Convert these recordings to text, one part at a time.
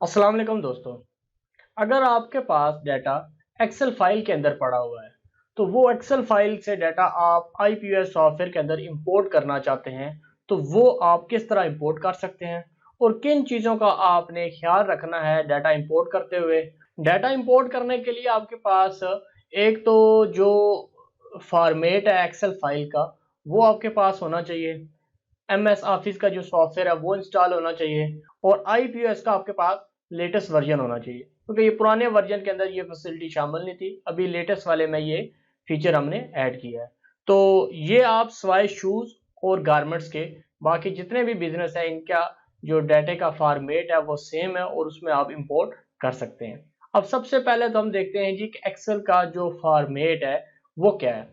अस्सलाम वालेकुम दोस्तों। अगर आपके पास डाटा एक्सेल फाइल के अंदर पड़ा हुआ है तो वो एक्सेल फाइल से डाटा आप आईपीएस सॉफ्टवेयर के अंदर इंपोर्ट करना चाहते हैं तो वो आप किस तरह इंपोर्ट कर सकते हैं और किन चीज़ों का आपने ख्याल रखना है डाटा इंपोर्ट करते हुए। डाटा इंपोर्ट करने के लिए आपके पास एक तो जो फॉर्मेट है एक्सेल फाइल का वो आपके पास होना चाहिए। एमएस ऑफिस का जो सॉफ्टवेयर है वो इंस्टॉल होना चाहिए और आईपीएस का आपके पास लेटेस्ट वर्जन होना चाहिए क्योंकि ये पुराने वर्जन के अंदर ये फैसिलिटी शामिल नहीं थी। अभी लेटेस्ट वाले में ये फीचर हमने ऐड किया है। तो ये आप सवाए शूज़ और गारमेंट्स के बाकी जितने भी बिजनेस है इनका जो डाटे का फॉर्मेट है वो सेम है और उसमें आप इंपोर्ट कर सकते हैं। अब सबसे पहले तो हम देखते हैं जी कि एक्सेल का जो फॉर्मेट है वो क्या है।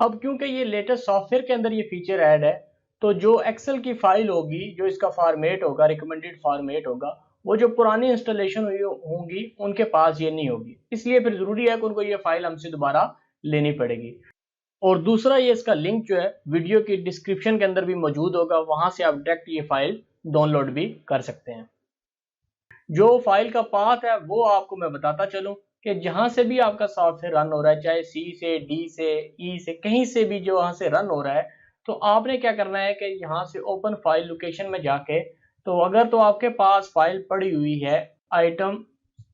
अब क्योंकि ये लेटेस्ट सॉफ्टवेयर के अंदर ये फीचर ऐड है तो जो एक्सेल की फाइल होगी जो इसका फॉर्मेट होगा रिकमेंडेड फॉर्मेट होगा वो जो पुरानी इंस्टॉलेशन हुई होंगी उनके पास ये नहीं होगी, इसलिए फिर जरूरी है कि उनको ये फाइल हमसे दोबारा लेनी पड़ेगी। और दूसरा ये इसका लिंक जो है वीडियो की डिस्क्रिप्शन के अंदर भी मौजूद होगा, वहां से आप डायरेक्ट ये फाइल डाउनलोड भी कर सकते हैं। जो फाइल का पाथ है वो आपको मैं बताता चलूं कि जहां से भी आपका सॉफ्टवेयर रन हो रहा है चाहे सी से डी से ई से कहीं से भी जो वहां से रन हो रहा है तो आपने क्या करना है कि यहाँ से ओपन फाइल लोकेशन में जाके तो अगर तो आपके पास फाइल पड़ी हुई है item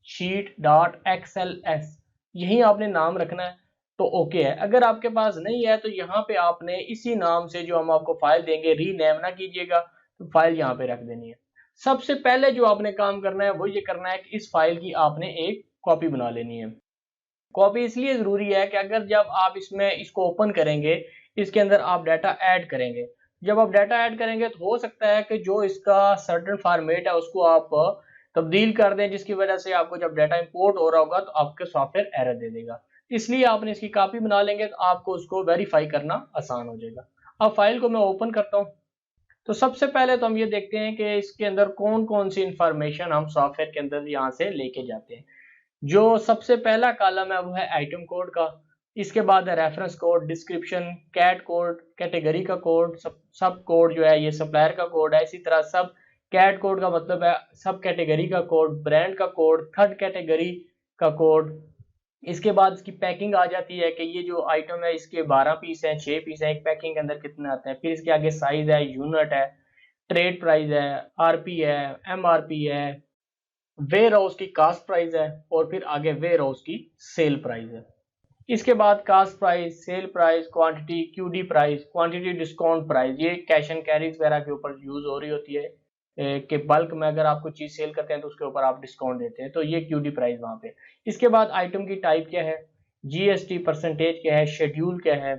sheet dot XL S यही आपने नाम रखना है तो ओके है। अगर आपके पास नहीं है तो यहाँ पे आपने इसी नाम से जो हम आपको फाइल देंगे रीनेम ना कीजिएगा, तो फाइल यहाँ पे रख देनी है। सबसे पहले जो आपने काम करना है वो ये करना है कि इस फाइल की आपने एक कॉपी बना लेनी है। कॉपी इसलिए ज़रूरी है कि अगर जब आप इसमें इसको ओपन करेंगे, इसके अंदर आप डाटा ऐड करेंगे। जब आप डाटा ऐड करेंगे तो हो सकता है कि जो इसका सर्टेन फॉर्मेट है उसको आप तब्दील कर दें, जिसकी वजह से आपको जब डाटा इंपोर्ट हो रहा होगा तो आपके सॉफ्टवेयर एरर दे देगा। इसलिए आपने इसकी कॉपी बना लेंगे तो आपको उसको वेरीफाई करना आसान हो जाएगा। अब फाइल को मैं ओपन करता हूँ। तो सबसे पहले तो हम ये देखते हैं कि इसके अंदर कौन-कौन सी इंफॉर्मेशन हम सॉफ्टवेयर के अंदर यहाँ से लेके जाते हैं। जो सबसे पहला कॉलम है वो है आइटम कोड का, इसके बाद है reference code, description, cat code, category का कोड, सब सब कोड जो है ये सप्लायर का कोड है। इसी तरह सब कैट कोड का मतलब है सब कैटेगरी का कोड, ब्रांड का कोड, थर्ड कैटेगरी का कोड। इसके बाद इसकी पैकिंग आ जाती है कि ये जो आइटम है इसके 12 पीस हैं, 6 पीस हैं, एक पैकिंग के अंदर कितने आते हैं। फिर इसके आगे साइज है, यूनिट है, ट्रेड प्राइस है, आरपी है, एमआरपी है, वेयर हाउस की कास्ट प्राइस है और फिर आगे वेयर हाउस की सेल प्राइस है। इसके बाद cost price, sale price, quantity, QD price, quantity discount price, ये कैश एंड कैरीज वगैरह के ऊपर यूज हो रही होती है कि बल्क में अगर आप कुछ चीज सेल करते हैं तो उसके ऊपर आप डिस्काउंट देते हैं, तो ये क्यूडी प्राइस वहां पे। इसके बाद आइटम की टाइप क्या है, जीएसटी परसेंटेज क्या है, शेड्यूल क्या है,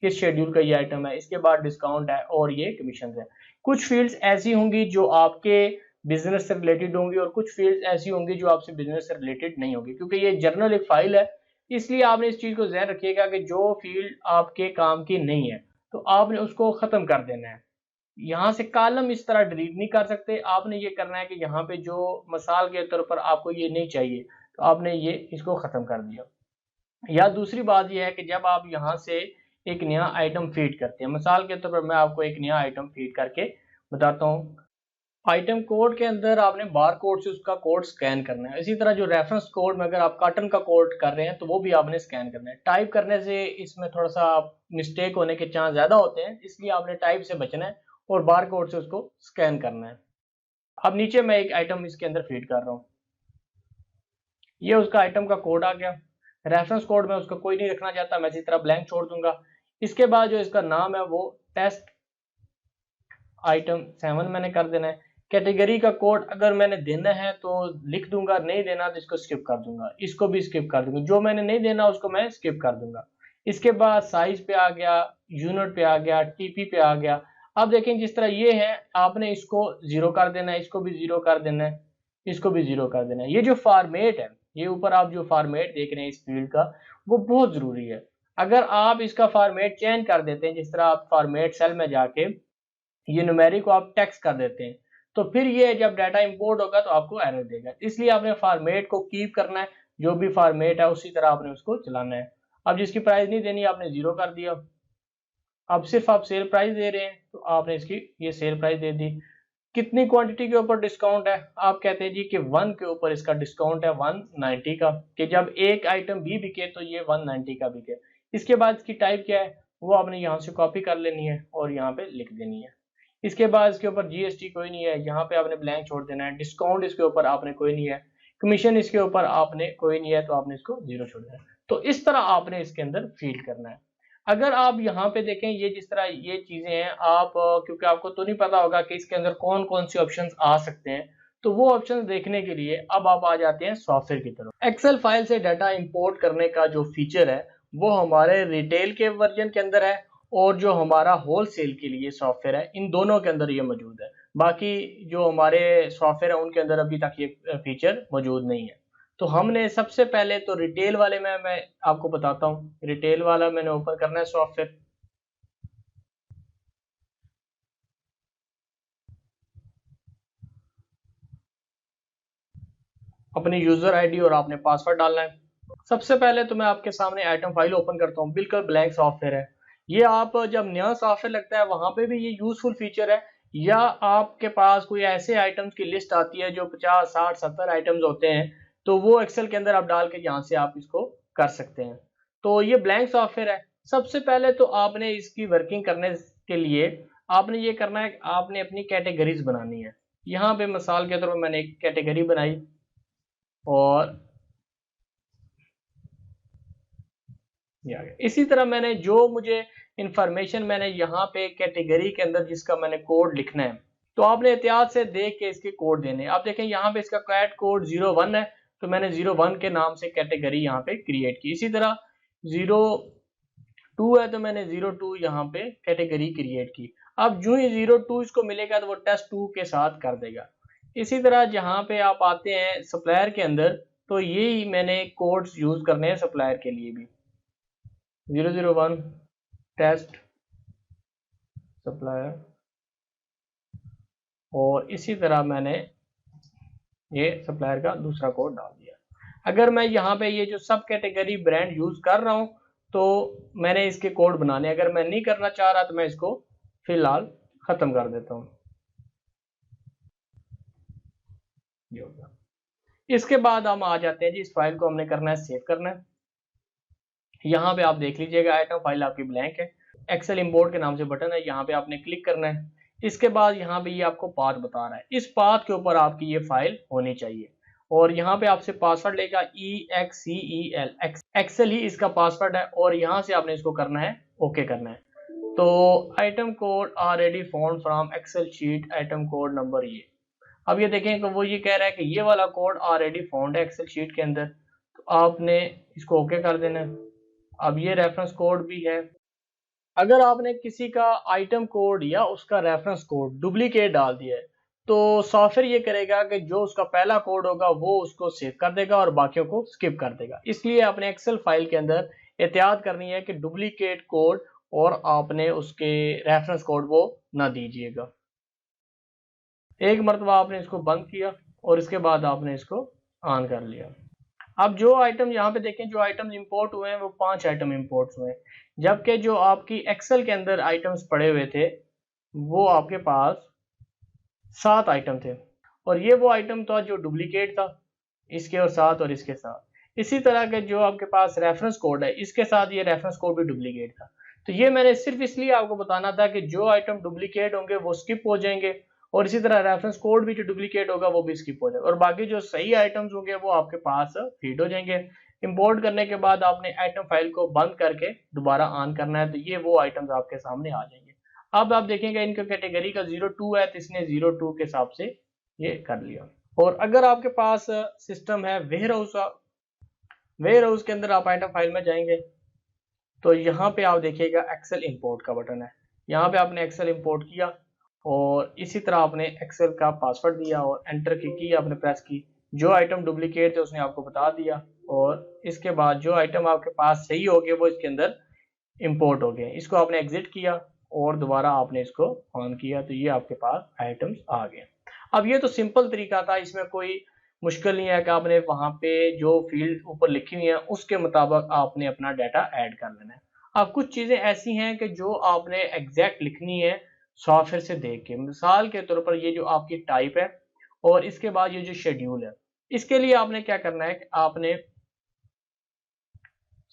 किस शेड्यूल का ये आइटम है। इसके बाद डिस्काउंट है और ये कमीशन है। कुछ फील्ड्स ऐसी होंगी जो आपके बिजनेस से रिलेटेड होंगी और कुछ फील्ड्स ऐसी होंगी जो आपसे बिजनेस से रिलेटेड नहीं होगी, क्योंकि ये जर्नल एक फाइल है। इसलिए आपने इस चीज को ध्यान रखिएगा कि जो फील्ड आपके काम की नहीं है तो आपने उसको खत्म कर देना है। यहाँ से कॉलम इस तरह डिलीट नहीं कर सकते। आपने ये करना है कि यहाँ पे जो मिसाल के तौर पर आपको ये नहीं चाहिए तो आपने ये इसको खत्म कर दिया। या दूसरी बात यह है कि जब आप यहाँ से एक नया आइटम फीड करते हैं, मिसाल के तौर पर मैं आपको एक नया आइटम फीड करके बताता हूँ। आइटम कोड के अंदर आपने बार कोड से उसका कोड स्कैन करना है। इसी तरह जो रेफरेंस कोड में अगर आप कॉटन का कोड कर रहे हैं तो वो भी आपने स्कैन करना है। टाइप करने से इसमें थोड़ा सा मिस्टेक होने के चांस ज्यादा होते हैं, इसलिए आपने टाइप से बचना है और बार कोड से उसको स्कैन करना है। अब नीचे मैं एक आइटम इसके अंदर फीड कर रहा हूँ, ये उसका आइटम का कोड आ गया। रेफरेंस कोड में उसका कोई नहीं रखना चाहता, मैं इसी तरह ब्लैंक छोड़ दूंगा। इसके बाद जो इसका नाम है वो टेस्ट आइटम 7 मैंने कर देना है। कैटेगरी का कोड अगर मैंने देना है तो लिख दूंगा, नहीं देना तो इसको स्किप कर दूंगा, इसको भी स्किप कर दूंगा, जो मैंने नहीं देना उसको मैं स्किप कर दूंगा। इसके बाद साइज पे आ गया, यूनिट पे आ गया, टीपी पे आ गया। अब देखें जिस तरह ये है आपने इसको जीरो कर देना है, इसको भी जीरो कर देना है, इसको भी जीरो कर देना है। ये जो फॉर्मेट है, ये ऊपर आप जो फॉर्मेट देख रहे हैं इस फील्ड का, वो बहुत जरूरी है। अगर आप इसका फॉर्मेट चेंज कर देते हैं, जिस तरह आप फॉर्मेट सेल में जाके ये न्यूमेरिक को आप टेक्स्ट कर देते हैं, तो फिर ये जब डाटा इंपोर्ट होगा तो आपको एरर देगा। इसलिए आपने फॉर्मेट को कीप करना है, जो भी फॉर्मेट है उसी तरह आपने उसको चलाना है। अब जिसकी प्राइस नहीं देनी आपने जीरो कर दिया। अब सिर्फ आप सेल प्राइस दे रहे हैं तो आपने इसकी ये सेल प्राइस दे दी। कितनी क्वांटिटी के ऊपर डिस्काउंट है? आप कहते हैं जी कि 1 के ऊपर इसका डिस्काउंट है 190 का, कि जब एक आइटम भी बिके तो ये 190 का बिके। इसके बाद इसकी टाइप क्या है वो आपने यहाँ से कॉपी कर लेनी है और यहाँ पे लिख देनी है। इसके बाद इसके ऊपर जीएसटी कोई नहीं है, यहाँ पे आपने ब्लैंक छोड़ देना है। डिस्काउंट इसके ऊपर आपने कोई नहीं है, कमीशन इसके ऊपर आपने कोई नहीं है, तो आपने इसको 0 छोड़ देना है। तो इस तरह आपने इसके अंदर फील करना है। अगर आप यहाँ पे देखें ये जिस तरह ये चीजें हैं, आप क्योंकि आपको तो नहीं पता होगा कि इसके अंदर कौन कौन से ऑप्शंस आ सकते हैं, तो वो ऑप्शंस देखने के लिए अब आप आ जाते हैं सॉफ्टवेयर की तरफ। एक्सेल फाइल से डाटा इंपोर्ट करने का जो फीचर है वो हमारे रिटेल के वर्जन के अंदर है और जो हमारा होलसेल के लिए सॉफ्टवेयर है, इन दोनों के अंदर ये मौजूद है। बाकी जो हमारे सॉफ्टवेयर है उनके अंदर अभी तक ये फीचर मौजूद नहीं है। तो हमने सबसे पहले तो रिटेल वाले में मैं आपको बताता हूँ। रिटेल वाला मैंने ओपन करना है सॉफ्टवेयर। अपनी यूजर आईडी और आपने पासवर्ड डालना है। सबसे पहले तो मैं आपके सामने आइटम फाइल ओपन करता हूँ, बिल्कुल ब्लैंक सॉफ्टवेयर है ये। आप जब नया सॉफ्टवेयर लगता है वहां पे भी ये यूजफुल फीचर है, या आपके पास कोई ऐसे आइटम्स की लिस्ट आती है जो 50 60 70 आइटम्स होते हैं, तो वो एक्सेल के अंदर आप डाल के यहाँ से आप इसको कर सकते हैं। तो ये ब्लैंक सॉफ्टवेयर है। सबसे पहले तो आपने इसकी वर्किंग करने के लिए आपने ये करना है, आपने अपनी कैटेगरीज बनानी है। यहाँ पे मिसाल के तौर पर मैंने एक कैटेगरी बनाई और इसी तरह मैंने जो मुझे इंफॉर्मेशन मैंने यहाँ पे कैटेगरी के अंदर जिसका मैंने कोड लिखना है, तो आपने एहतियात से देख के इसके कोड देने। आप देखें यहाँ पे इसका कैट कोड 01 है, तो मैंने 01 के नाम से कैटेगरी यहाँ पे क्रिएट की। इसी तरह 02 है तो मैंने 02 यहाँ पे कैटेगरी क्रिएट की। अब जो ही 02 इसको मिलेगा तो वो टेस्ट 2 के साथ कर देगा। इसी तरह जहाँ पे आप आते हैं सप्लायर के अंदर, तो यही मैंने कोड्स यूज करने हैं सप्लायर के लिए भी। 001 टेस्ट सप्लायर, और इसी तरह मैंने ये सप्लायर का दूसरा कोड डाल दिया। अगर मैं यहाँ पे ये जो सब कैटेगरी ब्रांड यूज कर रहा हूँ तो मैंने इसके कोड बनाने, अगर मैं नहीं करना चाह रहा तो मैं इसको फिलहाल खत्म कर देता हूँ। इसके बाद हम आ जाते हैं जी, इस फाइल को हमने करना है सेव करना है। यहाँ पे आप देख लीजिएगा आइटम फाइल आपकी ब्लैंक है। एक्सेल इंपोर्ट के नाम से बटन है, यहाँ पे आपने क्लिक करना है। इसके बाद यहाँ पे ये आपको पाथ बता रहा है, इस पाथ के ऊपर आपकी ये फाइल होनी चाहिए और यहाँ पे आपसे पासवर्ड लेगा EXCEL, एक्सेल ही इसका पासवर्ड है और यहाँ से आपने इसको करना है ओके करना है। तो item code already found from excel sheet, item code number ये। अब ये देखें कि वो ये कह रहा है कि ये वाला कोड ऑलरेडी फाउंड है एक्सेल शीट के अंदर, तो आपने इसको ओके कर देना है। अब ये रेफरेंस कोड भी है। अगर आपने किसी का आइटम कोड या उसका रेफरेंस कोड डुप्लीकेट डाल दिया है तो सॉफ्टवेयर ये करेगा कि जो उसका पहला कोड होगा वो उसको सेव कर देगा और बाकियों को स्किप कर देगा। इसलिए आपने एक्सेल फाइल के अंदर एहतियात करनी है कि डुप्लीकेट कोड और आपने उसके रेफरेंस कोड वो ना दीजिएगा। एक मरतबा आपने इसको बंद किया और इसके बाद आपने इसको ऑन कर लिया। अब जो आइटम यहाँ पे देखें, जो आइटम्स इंपोर्ट हुए हैं वो 5 आइटम इंपोर्ट हुए हैं, जबकि जो आपकी एक्सेल के अंदर आइटम्स पड़े हुए थे वो आपके पास 7 आइटम थे और ये वो आइटम था जो डुप्लीकेट था, इसके और साथ और इसके साथ। इसी तरह के जो आपके पास रेफरेंस कोड है इसके साथ ये रेफरेंस कोड भी डुप्लीकेट था। तो ये मैंने सिर्फ इसलिए आपको बताना था कि जो आइटम डुप्लीकेट होंगे वो स्किप हो जाएंगे और इसी तरह रेफरेंस कोड भी जो डुप्लीकेट होगा वो भी स्किप हो जाएगा और बाकी जो सही आइटम्स होंगे वो आपके पास फीड हो जाएंगे। इंपोर्ट करने के बाद आपने आइटम फाइल को बंद करके दोबारा ऑन करना है, तो ये वो आइटम्स आपके सामने आ जाएंगे। अब आप देखेंगे इनका कैटेगरी का 02 है तो इसने 02 के हिसाब से ये कर लिया। और अगर आपके पास सिस्टम है वेयर हाउस के अंदर आप आइटम फाइल में जाएंगे तो यहाँ पे आप देखिएगा एक्सेल इंपोर्ट का बटन है। यहाँ पे आपने एक्सेल इंपोर्ट किया और इसी तरह आपने एक्सेल का पासवर्ड दिया और एंटर की आपने प्रेस की। जो आइटम डुप्लीकेट थे उसने आपको बता दिया और इसके बाद जो आइटम आपके पास सही हो गए वो इसके अंदर इंपोर्ट हो गए। इसको आपने एग्जिट किया और दोबारा आपने इसको ऑन किया तो ये आपके पास आइटम्स आ गए। अब ये तो सिंपल तरीका था, इसमें कोई मुश्किल नहीं है कि आपने वहां पे जो फील्ड ऊपर लिखी हुई है उसके मुताबिक आपने अपना डाटा ऐड कर लेना है। अब कुछ चीजें ऐसी हैं कि जो आपने एग्जैक्ट लिखनी है सॉफ्टवेयर से देख के। मिसाल के तौर पर ये जो आपकी टाइप है और इसके बाद ये जो शेड्यूल है, इसके लिए आपने क्या करना है कि आपने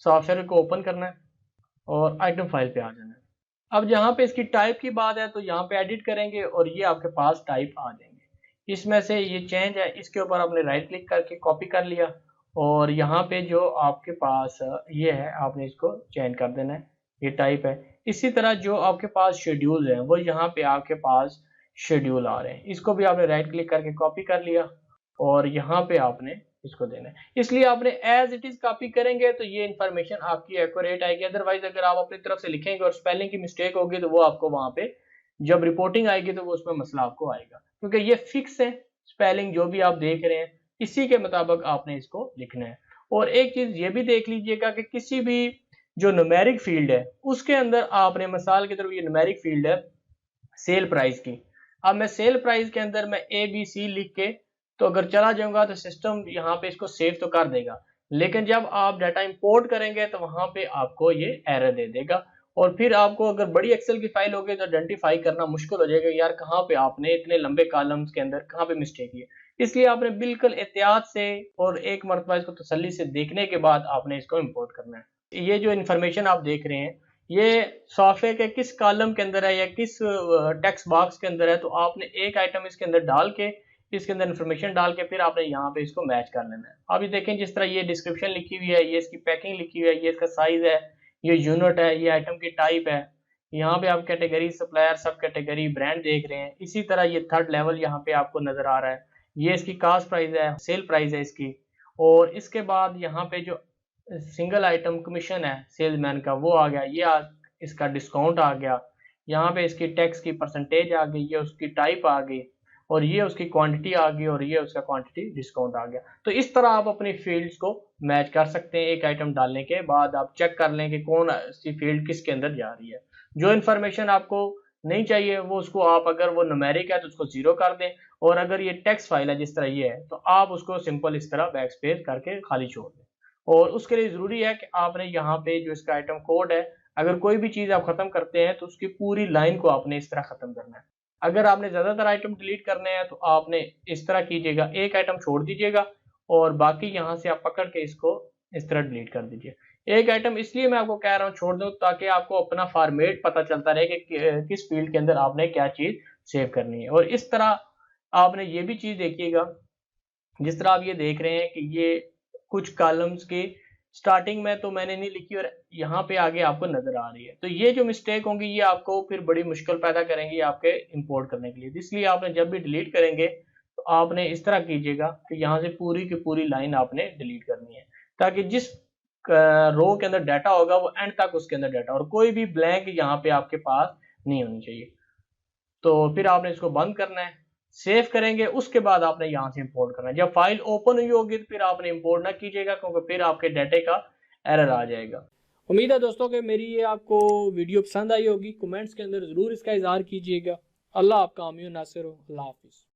सॉफ्टवेयर को ओपन करना है और आइटम फाइल पे आ जाना है। अब जहाँ पे इसकी टाइप की बात है तो यहाँ पे एडिट करेंगे और ये आपके पास टाइप आ जाएंगे। इसमें से ये चेंज है, इसके ऊपर आपने राइट क्लिक करके कॉपी कर लिया और यहाँ पे जो आपके पास ये है आपने इसको चेंज कर देना है, ये टाइप है। इसी तरह जो आपके पास शेड्यूल है वो यहाँ पे आपके पास शेड्यूल आ रहे हैं, इसको भी आपने राइट क्लिक करके कॉपी कर लिया और यहाँ पे आपने इसको देना है। इसलिए आपने एज इट इज कॉपी करेंगे तो ये इन्फॉर्मेशन आपकी एक्यूरेट आएगी। अदरवाइज अगर आप अपनी तरफ से लिखेंगे और स्पेलिंग की मिस्टेक होगी तो वो आपको वहां पे जब रिपोर्टिंग आएगी तो वो उसमें मसला आपको आएगा, क्योंकि ये फिक्स है स्पेलिंग जो भी आप देख रहे हैं इसी के मुताबिक आपने इसको लिखना है। और एक चीज ये भी देख लीजिएगा कि किसी भी जो न्यूमेरिक फील्ड है उसके अंदर आपने, मिसाल की तरफ ये न्यूमेरिक फील्ड है सेल प्राइस की, अब मैं सेल प्राइस के अंदर मैं ABC लिख के तो अगर चला जाऊंगा तो सिस्टम यहाँ पे इसको सेव तो कर देगा, लेकिन जब आप डाटा इंपोर्ट करेंगे तो वहां पे आपको ये एरर दे देगा और फिर आपको अगर बड़ी एक्सेल की फाइल होगी तो आइडेंटिफाई करना मुश्किल हो जाएगा यार कहाँ पे आपने इतने लंबे कॉलम्स के अंदर कहाँ पे मिस्टेक की है। इसलिए आपने बिल्कुल एहतियात से और एक मरतबा इसको तसल्ली से देखने के बाद आपने इसको इम्पोर्ट करना है। ये जो इन्फॉर्मेशन आप देख रहे हैं ये सॉफ्टवेयर के किस कॉलम के अंदर है या किस टेक्स्ट बॉक्स के अंदर है, तो आपने एक आइटम इसके अंदर डाल के इसके अंदर इन्फॉर्मेशन डाल के फिर आपने यहाँ पे इसको मैच कर लेना है। आप ये देखें जिस तरह ये डिस्क्रिप्शन लिखी हुई है, ये इसकी पैकिंग लिखी हुई है, ये इसका साइज है, ये यूनिट है, ये आइटम की टाइप है, यहाँ पे आप कैटेगरी सप्लायर सब कैटेगरी ब्रांड देख रहे हैं। इसी तरह ये थर्ड लेवल यहाँ पे आपको नजर आ रहा है, ये इसकी कास्ट प्राइस है, सेल प्राइस है इसकी। और इसके बाद यहाँ पे जो सिंगल आइटम कमीशन है सेल्समैन का वो आ गया, इसका डिस्काउंट आ गया, यहाँ पे इसकी टैक्स की परसेंटेज आ गई, ये उसकी टाइप आ गई और ये उसकी क्वांटिटी आ गई और ये उसका क्वांटिटी डिस्काउंट आ गया। तो इस तरह आप अपनी फील्ड्स को मैच कर सकते हैं। एक आइटम डालने के बाद आप चेक कर लें कि कौन सी फील्ड किसके अंदर जा रही है। जो इन्फॉर्मेशन आपको नहीं चाहिए वो उसको आप, अगर वो न्यूमेरिक है तो उसको जीरो कर दें और अगर ये टेक्स्ट फाइल है जिस तरह ये है तो आप उसको सिंपल इस तरह बैक स्पेस करके खाली छोड़ दें। और उसके लिए जरूरी है कि आपने यहाँ पे जो इसका आइटम कोड है, अगर कोई भी चीज आप खत्म करते हैं तो उसकी पूरी लाइन को आपने इस तरह खत्म करना है। अगर आपने ज्यादातर आइटम डिलीट करने हैं तो आपने इस तरह कीजिएगा, एक आइटम छोड़ दीजिएगा और बाकी यहाँ से आप पकड़ के इसको इस तरह डिलीट कर दीजिए। एक आइटम इसलिए मैं आपको कह रहा हूँ छोड़ दो ताकि आपको अपना फॉर्मेट पता चलता रहे कि किस फील्ड के अंदर आपने क्या चीज सेव करनी है। और इस तरह आपने ये भी चीज देखिएगा, जिस तरह आप ये देख रहे हैं कि ये कुछ कॉलम्स की स्टार्टिंग में तो मैंने नहीं लिखी और यहाँ पे आगे आपको नजर आ रही है, तो ये जो मिस्टेक होंगी ये आपको फिर बड़ी मुश्किल पैदा करेंगी आपके इंपोर्ट करने के लिए। इसलिए आपने जब भी डिलीट करेंगे तो आपने इस तरह कीजिएगा कि यहाँ से पूरी की पूरी लाइन आपने डिलीट करनी है ताकि जिस रो के अंदर डाटा होगा वो एंड तक उसके अंदर डाटा और कोई भी ब्लैंक यहाँ पे आपके पास नहीं होनी चाहिए। तो फिर आपने इसको बंद करना है, सेव करेंगे, उसके बाद आपने यहाँ से इंपोर्ट करना है। जब फाइल ओपन हुई होगी तो फिर आपने इंपोर्ट ना कीजिएगा क्योंकि फिर आपके डाटे का एरर आ जाएगा। उम्मीद है दोस्तों कि मेरी ये आपको वीडियो पसंद आई होगी। कमेंट्स के अंदर जरूर इसका इजहार कीजिएगा। अल्लाह आपका आमीन नासिर हो। अल्लाह हाफिज।